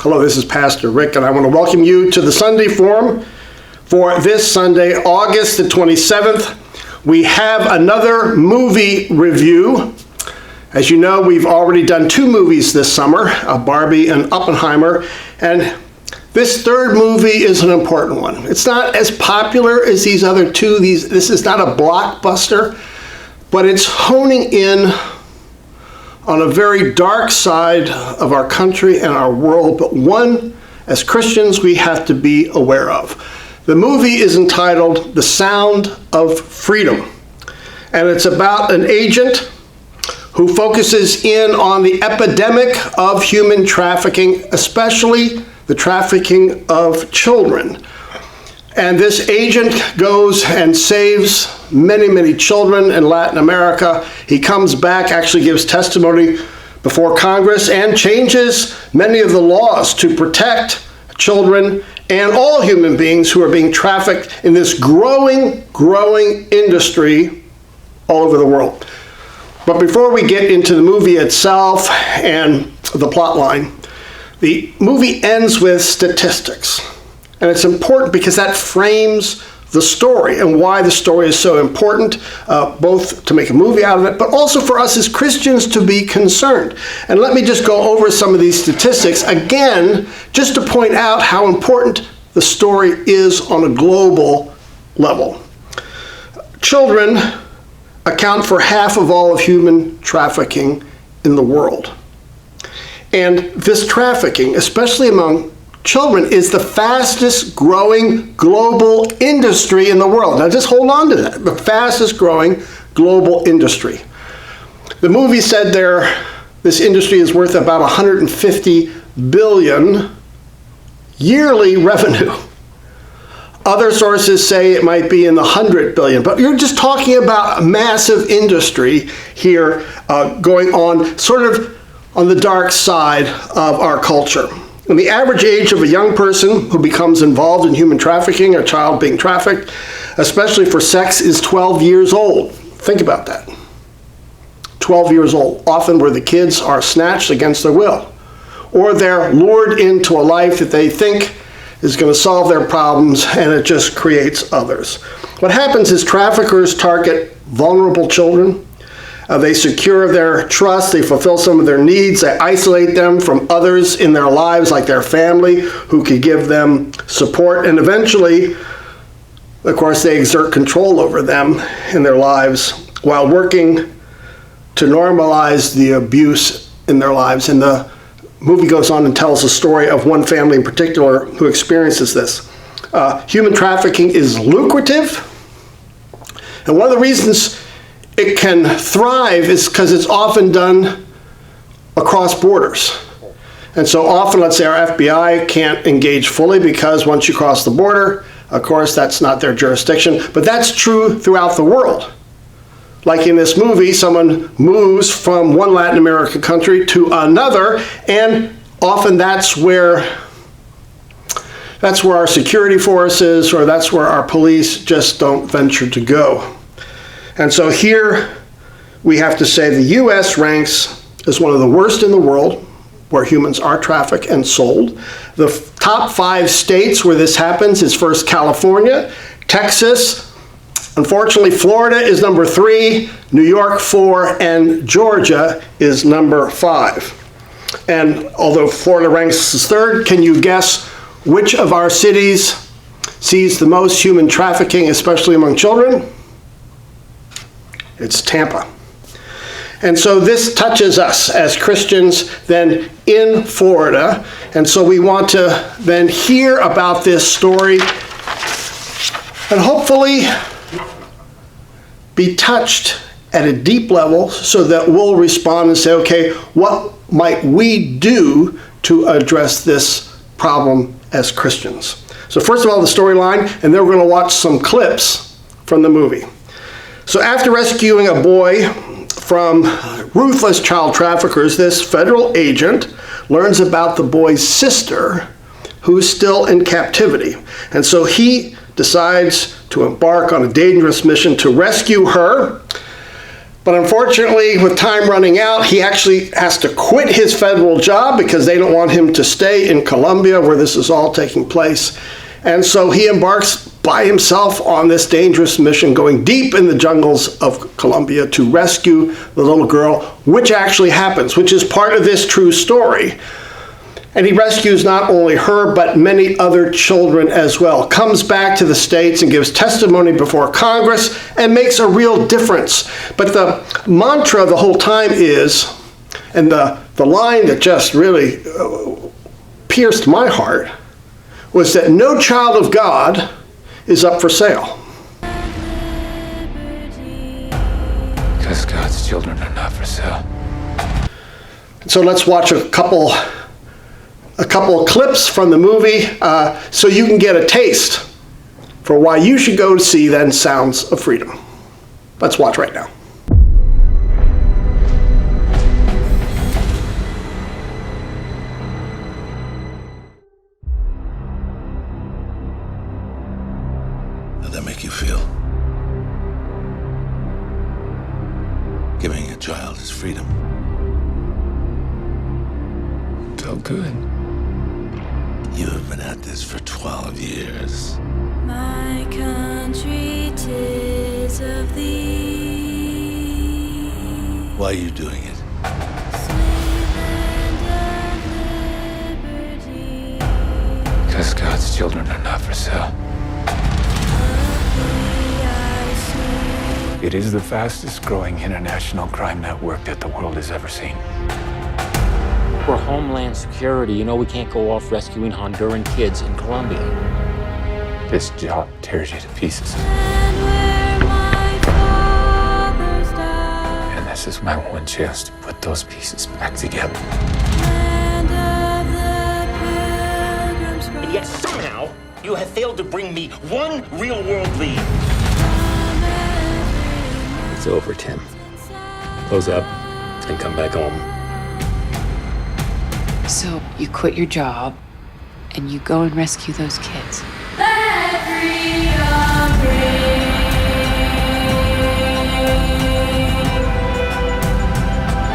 Hello, this is Pastor Rick, and I want to welcome you to the Sunday Forum for this Sunday, August the 27th. We have another movie review. As you know, we've already done two movies this summer, Barbie and Oppenheimer, and this third movie is an important one. It's not as popular as these other two. This is not a blockbuster, but it's honing in on a very dark side of our country and our world, but one, as Christians, we have to be aware of. The movie is entitled The Sound of Freedom, and it's about an agent who focuses in on the epidemic of human trafficking, especially the trafficking of children. And this agent goes and saves many, many children in Latin America. He comes back, actually gives testimony before Congress, and changes many of the laws to protect children and all human beings who are being trafficked in this growing industry all over the world. But before we get into the movie itself and the plot line, the movie ends with statistics. And it's important because that frames the story and why the story is so important, both to make a movie out of it, but also for us as Christians to be concerned. And let me just go over some of these statistics again, just to point out how important the story is on a global level. Children account for half of all of human trafficking in the world. And this trafficking, especially among children, is the fastest growing global industry in the world. Now just hold on to that, the fastest growing global industry. The movie said this industry is worth about 150 billion yearly revenue. Other sources say it might be in the 100 billion, but you're just talking about a massive industry here going on sort of on the dark side of our culture. And the average age of a young person who becomes involved in human trafficking, a child being trafficked, especially for sex, is 12 years old. Think about that. 12 years old, often where the kids are snatched against their will, or they're lured into a life that they think is going to solve their problems, and it just creates others. What happens is traffickers target vulnerable children. They secure their trust, they fulfill some of their needs, they isolate them from others in their lives, like their family, who could give them support, and eventually, of course, they exert control over them in their lives while working to normalize the abuse in their lives. And the movie goes on and tells the story of one family in particular who experiences this. Human trafficking is lucrative, and one of the reasons it can thrive is because it's often done across borders. And so often, let's say our FBI can't engage fully because once you cross the border, of course, that's not their jurisdiction, but that's true throughout the world. Like in this movie, someone moves from one Latin American country to another, and often that's where our security forces or that's where our police just don't venture to go. And so here we have to say the U.S. ranks as one of the worst in the world where humans are trafficked and sold. The top 5 states where this happens is first California, Texas, unfortunately Florida is number 3, New York 4, and Georgia is number 5. And although Florida ranks as 3rd, can you guess which of our cities sees the most human trafficking, especially among children? It's Tampa. And so this touches us as Christians then in Florida. And so we want to then hear about this story and hopefully be touched at a deep level so that we'll respond and say, okay, what might we do to address this problem as Christians? So first of all, the storyline, and then we're going to watch some clips from the movie. So after rescuing a boy from ruthless child traffickers, this federal agent learns about the boy's sister, who's still in captivity. And so he decides to embark on a dangerous mission to rescue her. But unfortunately, with time running out, he actually has to quit his federal job because they don't want him to stay in Colombia where this is all taking place. And so he embarks by himself on this dangerous mission, going deep in the jungles of Colombia to rescue the little girl, which actually happens, which is part of this true story. And he rescues not only her, but many other children as well. Comes back to the States and gives testimony before Congress and makes a real difference. But the mantra the whole time is, and the line that just really pierced my heart, was that no child of God is up for sale. Because God's children are not for sale. So let's watch a couple of clips from the movie so you can get a taste for why you should go to see then Sounds of Freedom. Let's watch right now. How'd that make you feel? Giving a child his freedom. Felt good. You have been at this for 12 years. My country, 'tis of thee. Why are you doing it? Sweet land of liberty. Because God's children are not for sale. It is the fastest growing international crime network that the world has ever seen. For Homeland Security, you know we can't go off rescuing Honduran kids in Colombia. This job tears you to pieces. And where my fathers died. And this is my one chance to put those pieces back together. Land of the Pilgrim's And Rest. yet somehow you have failed to bring me one real-world lead. It's over, Tim. Close up and come back home. So you quit your job and you go and rescue those kids. Let freedom ring.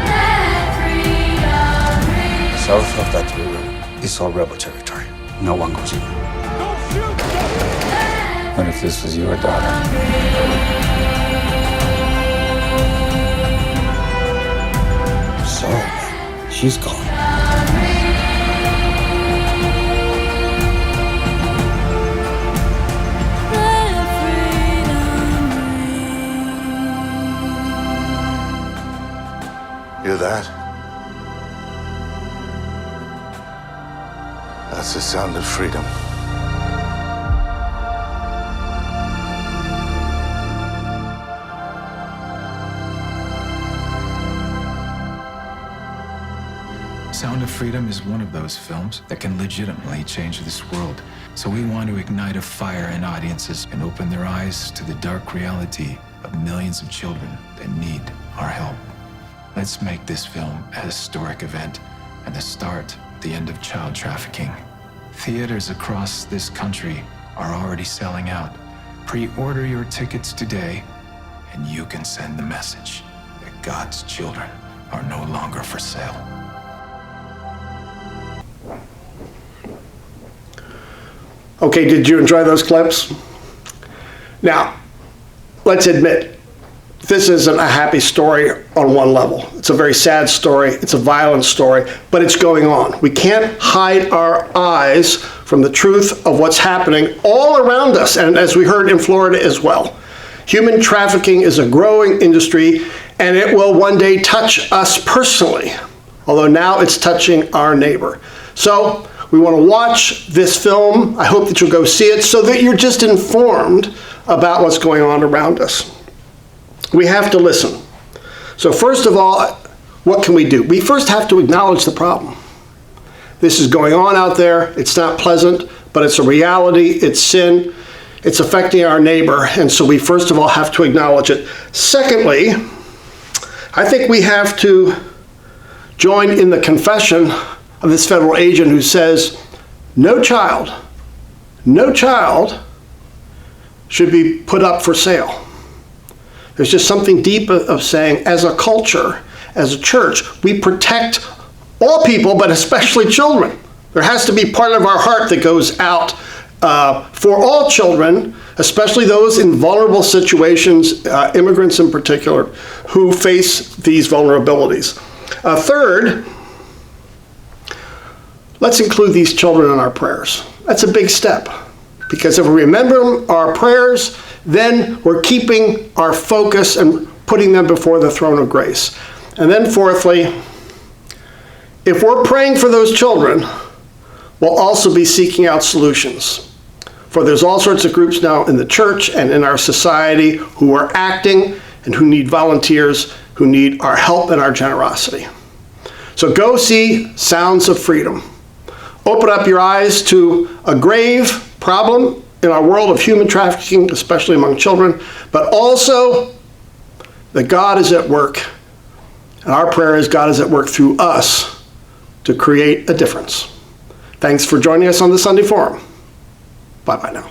Let freedom ring. South of that river is all rebel territory. No one goes in. What if this was your daughter? So, she's gone. Hear that? That's the sound of freedom. Sound of Freedom is one of those films that can legitimately change this world. So we want to ignite a fire in audiences and open their eyes to the dark reality of millions of children that need our help. Let's make this film a historic event and the start, the end of child trafficking. Theaters across this country are already selling out. Pre-order your tickets today and you can send the message that God's children are no longer for sale. Okay, did you enjoy those clips? Now, let's admit, this isn't a happy story on one level. It's a very sad story, it's a violent story, but it's going on. We can't hide our eyes from the truth of what's happening all around us, and as we heard in Florida as well. Human trafficking is a growing industry, and it will one day touch us personally, although now it's touching our neighbor. So, we want to watch this film. I hope that you'll go see it so that you're just informed about what's going on around us. We have to listen. So first of all, what can we do? We first have to acknowledge the problem. This is going on out there. It's not pleasant, but it's a reality. It's sin. It's affecting our neighbor. And so we first of all have to acknowledge it. Secondly, I think we have to join in the confession of this federal agent who says, no child should be put up for sale. There's just something deep of saying, as a culture, as a church, we protect all people, but especially children. There has to be part of our heart that goes out for all children, especially those in vulnerable situations, immigrants in particular, who face these vulnerabilities. Third, let's include these children in our prayers. That's a big step, because if we remember our prayers, then we're keeping our focus and putting them before the throne of grace. And then fourthly, if we're praying for those children, we'll also be seeking out solutions. For there's all sorts of groups now in the church and in our society who are acting and who need volunteers, who need our help and our generosity. So go see Sounds of Freedom. Open up your eyes to a grave problem in our world of human trafficking, especially among children, but also that God is at work. And our prayer is God is at work through us to create a difference. Thanks for joining us on the Sunday Forum. Bye-bye now.